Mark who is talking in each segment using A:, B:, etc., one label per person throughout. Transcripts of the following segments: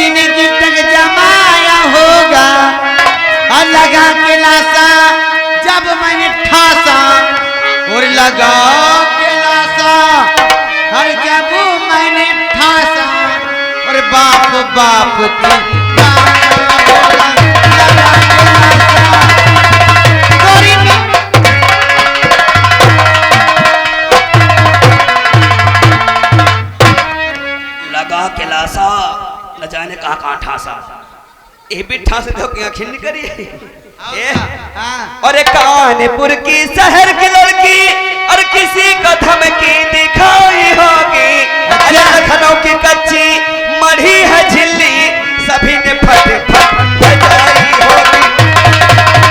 A: जिंदगी तक जमाया होगा और लगा के लासा जब मैंने ठासा और लगा के लासा और जब मैंने ठासा और बाप बाप की
B: लगा के लासा न जाने कहाँ ठासा ये भी ठास तो खिल करी और कानपुर की शहर की लड़की और किसी को धमकी दिखाई होगी लखनऊ की कच्ची मढ़ी है झिल्ली सभी ने फट फट बजाई होगी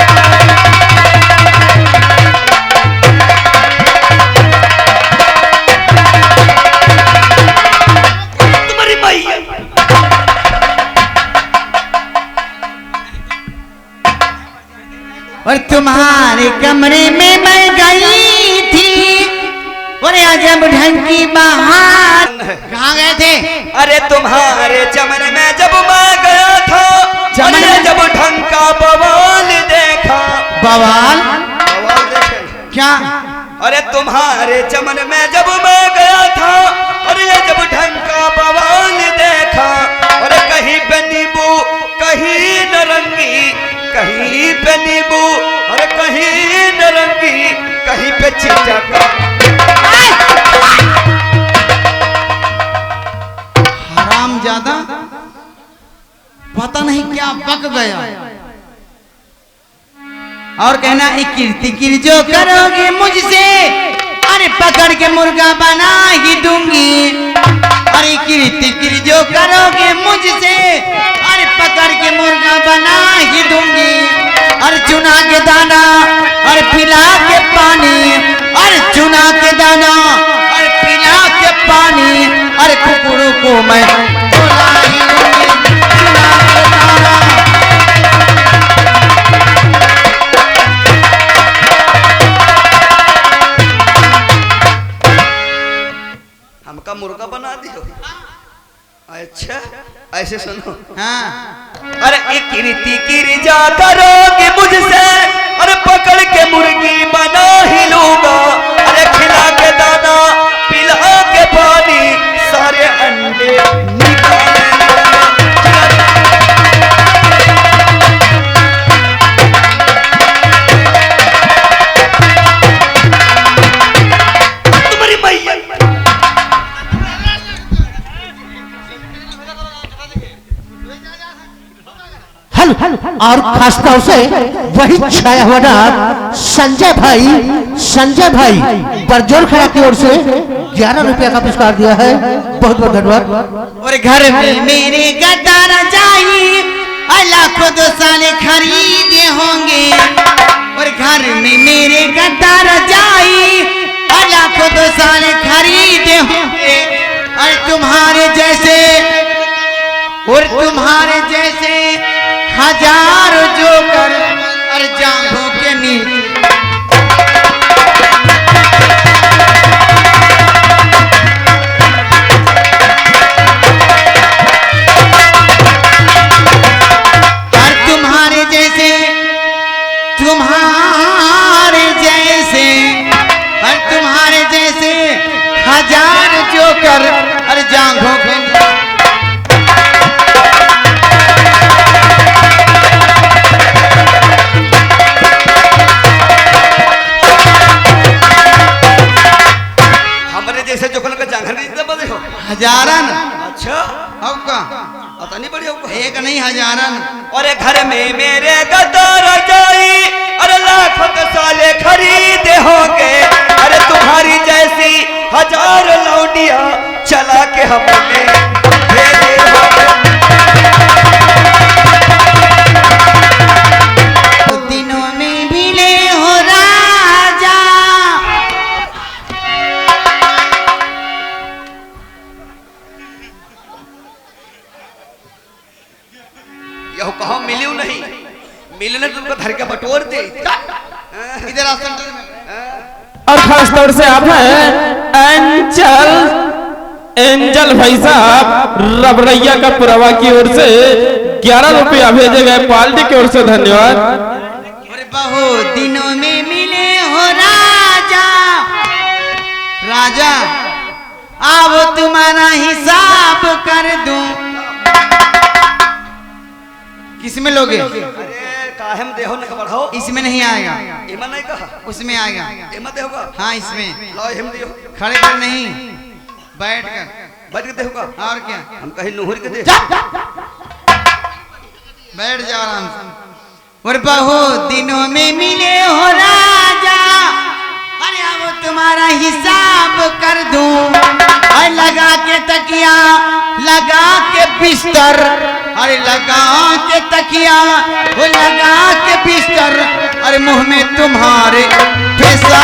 B: तुम्हारी मैया
A: और तुम्हारे कमरे में मैं गई थी और जब ढंग की बाहर कहाँ गए थे?
B: अरे तुम्हारे चमन में जब मैं गया था चमन में जब ढंग का बवाल देखा
A: बवाल
B: देखे
A: क्या?
B: अरे तुम्हारे चमन में जब मैं गया था और ये जब ढंग का बवाल देखा और कहीं पे नींबू कहीं नारंगी कहीं पे नींबू और कहीं नारंगी कहीं पे चिटका
A: हराम ज्यादा पता नहीं क्या पक गया और कहना कीर्ति कीर जो करोगे मुझसे अरे पकड़ के मुर्गा बना ही दूंगी अरे कीर्ति कीर जो करोगे मुझसे अरे पकड़ के मुर्गा बना ही दूंगी अरे चुना के दाना और पिला के पानी अरे चुना के दाना और पिला के पानी अरे कुकुरों को मैं बुला ही दूंगी चुना के दाना
B: हमका मुर्गा बना दियो अच्छा ऐसे सुनो
A: हाँ
B: अरे कीर्ति कीर जा करोगे मुझसे अरे पकड़ के मुर्गी बना ही लूंगा अरे खिला के दाना पिला के पानी सारे अंडे निकाले तुम्हारी मैया
C: और खासतौर से वही छाया हुआ संजय भाई बरजोर खड़ा की ओर से 11 रुपया का पुरस्कार दिया है। बहुत बहुत धन्यवाद।
A: और घर में मेरे गद्दार जाई लाखों दो साले खरीदे होंगे और घर में मेरे गद्दार जाई लाखों दो साले खरीदे होंगे और तुम्हारे जैसे हजारों जोकर और जांघों के नीचे और तुम्हारे जैसे हजार जोकर और जांघों के नीचे हजारन।
B: अच्छा
A: अब का
B: पता नहीं बढ़िया
A: एक नहीं हजारन।
B: और घर में मेरे गद्दार जाई अरे लाखों साले खरीदे होंगे अरे तुम्हारी जैसी हजार लौंडिया चला के हमने भेजे
A: दिनों में मिले हो राजा
B: यह कहो मिलियो नहीं मिलने तुमको धर के बटोर दे
A: इधर आ सेंटर में।
C: और खास तौर से आप हैं अंचल
D: एंजल भाई साहब रबरैया का पुरवा की ओर से 11 रुपया भेजे गए, पार्टी की ओर से धन्यवाद।
A: और बहुत दिनों में मिले हो राजा, राजा आओ तुम्हारा हिसाब कर दूं। किसमें लोगे?
B: अरे काहे में देहो न बढ़ाओ,
A: इसमें नहीं आएगा,
B: एमा नहीं कहा,
A: उसमें आएगा।
B: एमा देहोगा,
A: हाँ इसमें।
B: लाओ हम दियो,
A: खड़े कर नहीं, बैठ कर।
B: बैठ के देहोगा,
A: और क्या,
B: हम कहीं नुहुर के दे,
A: बैठ जाओ आराम से। और बहुत दिनों में मिले हो राजा, अरे अब तुम्हारा हिसाब कर दूं। और लगा के तकिया, लगा के बिस्तर, अरे लगा के तकिया, वो लगा के बिस्तर, अरे मुंह में तुम्हारे पैसा।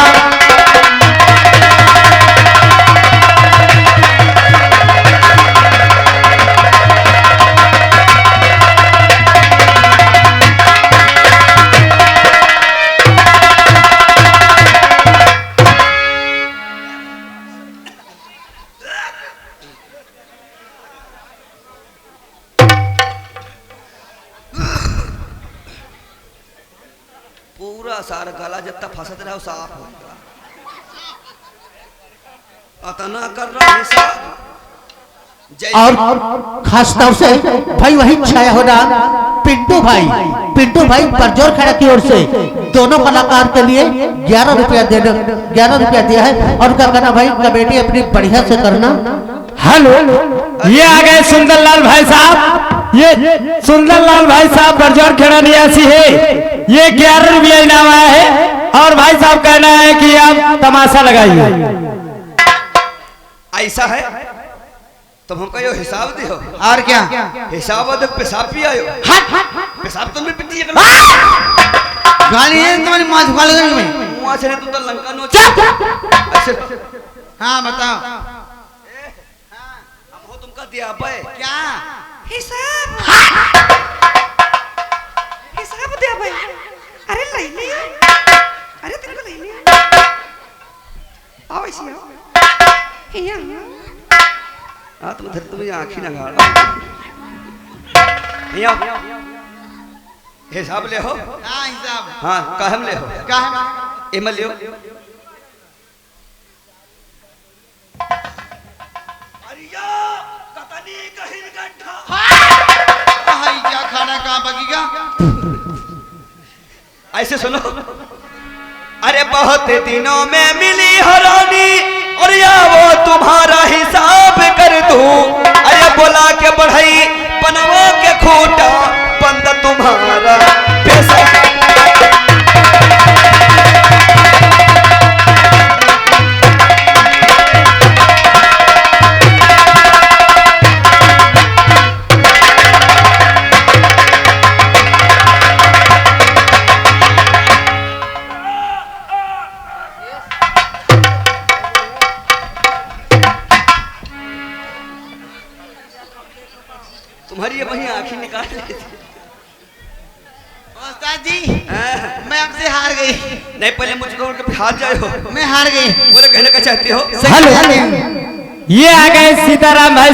B: पूरा सारा गला जितना फंसत रहा साफ हो गया, अतना कर रहा है साहब।
C: और खास तौर से भाई वही छाया हो रहा पिंटू भाई परजोर खड़ा की ओर से दोनों कलाकार के लिए 11 रुपया दिया है। और क्या करना भाई, कमेटी अपनी बढ़िया से करना।
D: हेलो, ये आ गए सुंदरलाल भाई साहब। ये सुंदरलाल भाई साहब बरजोर खेड़ा निवासी है। ये 11 रुपया इनाम आया है और भाई साहब कहना है कि आप तमाशा लगाइए।
B: ऐसा है तुम हमको यो हिसाब दियो।
A: और क्या,
B: हिसाब दे, पेशाब भी आयो, पेशाब तुम भी पिटी है,
A: गाली है तुम्हारी माँ झुका लगे में।
B: वहां से तू तो लंका नो ऐसे।
A: हाँ बताओ,
B: हमको तुमका दिया बे
A: क्या
E: हिसाब हिसाब दे भाई। अरे ले लिया, अरे तेरे को ले लिया। आओ इसी आओ यहाँ।
B: हाँ तुम तुम्हें आँखी ना गाड़ा, यहाँ हिसाब ले हो।
A: हाँ हिसाब,
B: हाँ काहम ले हो,
A: क्या है?
B: एमल ले हो।
A: हाय क्या खाना कहाँ पकीगा?
B: ऐसे सुनो, अरे बहुत दिनों में मिली हरानी, और या वो तुम्हारा हिसाब कर दूं। अरे बोला के बढ़ई पनवा के खूटा, बंद तुम्हारा पैसा। तुम्हारी ये वही आँखें निकाल ली थी।
A: उस्ताद जी मैं आपसे हार गई।
B: नहीं पहले मुझको उनके हाथ जाए हो,
A: मैं हार गई।
B: बोले कहने का चाहती हो।
D: हेलो, ये आ गए सीताराम भाई